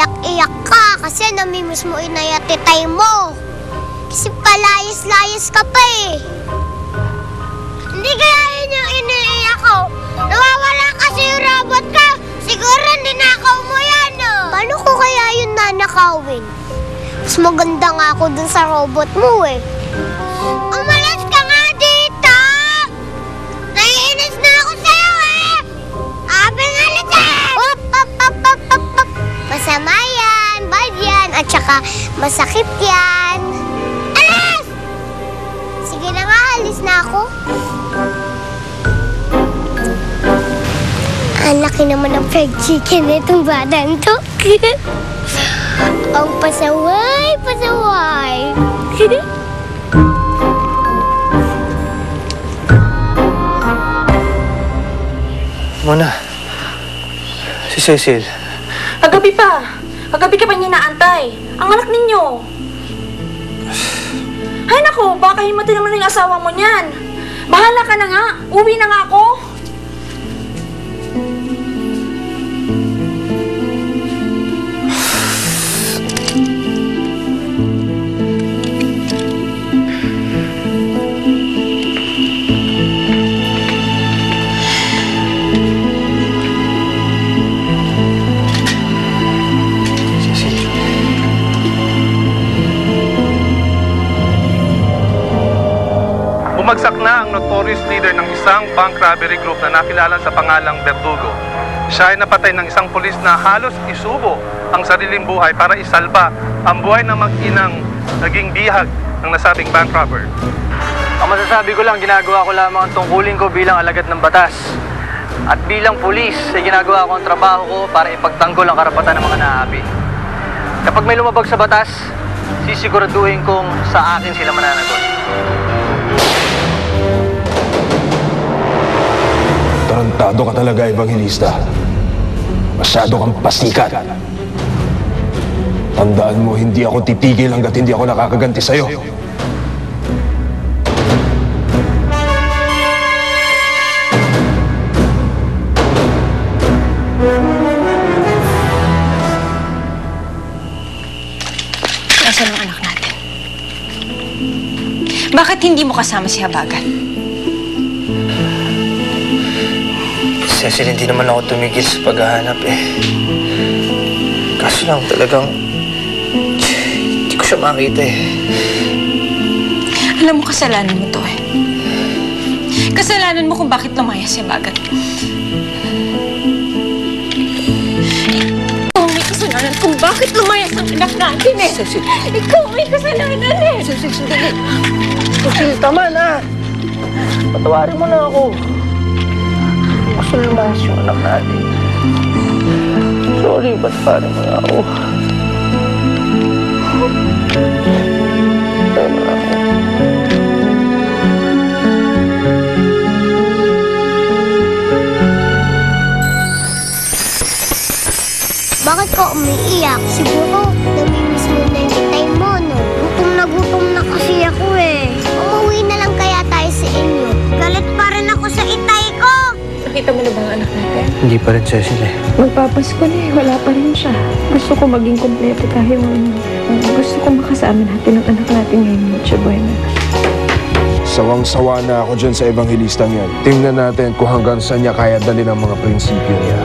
Iyak-iyak ka kasi namimiss mo inay at titay mo. Kasi palayas-layas ka pa eh. Hindi kaya yun yung iniiyak ko. Nawawala kasi yung robot ka. Siguro ninakaw mo yan oh. Paano ko kaya yun nanakawin? Mas maganda nga ako dun sa robot mo eh. Umalis ka nga dito! Naiinis na ako sa'yo eh! Abing alis eh! Up! Masama yan, bad yan, at saka masakit yan. Alis! Sige na nga, alis na ako. Ang laki naman ng fried chicken nitong batang to. Ang pasaway. Mona, si Cecil. Kagabi pa. Kagabi ka pa niya naantay. Ang anak ninyo. Ay naku, baka himati naman yung asawa mo niyan. Bahala ka na nga. Uwi na nga ako. Bumagsak na ang notorious leader ng isang bank robbery group na nakilala sa pangalang Verdugo. Siya ay napatay ng isang pulis na halos isubo ang sariling buhay para isalba ang buhay ng mag-inang naging bihag ng nasabing bank robber. Ang masasabi ko lang, ginagawa ko lamang ang tungkulin ko bilang alagad ng batas. At bilang pulis, ay ginagawa ko ang trabaho ko para ipagtanggol ang karapatan ng mga naapi. Kapag may lumabag sa batas, sisiguraduhin kong sa akin sila mananagot. Tarantado ka talaga, Evangelista. Masyado kang pasikat. Tandaan mo, hindi ako titigil hanggat hindi ako nakakaganti sa'yo. Nasaan ang anak natin? Bakit hindi mo kasama si Habagat? Cecil, hindi naman ako tumigil sa paghahanap eh. Kaso lang talagang hindi ko siya makita eh. Alam mo, kasalanan mo to eh. Kasalanan mo kung bakit lumaya si Habagat. Ikaw may kasalanan kung bakit lumaya sa anak natin eh. Cecil. Ikaw may kasalanan eh. Cecil, sandali. Cecil, tama na. Patawarin mo na ako. Gusto lumayas yung anak natin. Sorry, patawarin mo na ako. Tama na ako. Bakit ka umiiyak? Siguro, namimiss mo na yung titay mo, no? Gutom na kasi ako eh. Umuwi na lang kaya tayo sa inyo. Galit pa rin ako sa itay ko! Nakita mo na ba ang anak natin? Hindi pa rin, Cecil eh. Magpapasko na eh, wala pa rin siya. Gusto ko maging kompleto tayo ngayon. Gusto ko makasama natin ang anak natin ngayon, Noche Buena. Sawang-sawa na ako dyan sa Evangelistang yan. Tingnan natin kung hanggang saan niya kaya dali ng mga prinsipyo niya.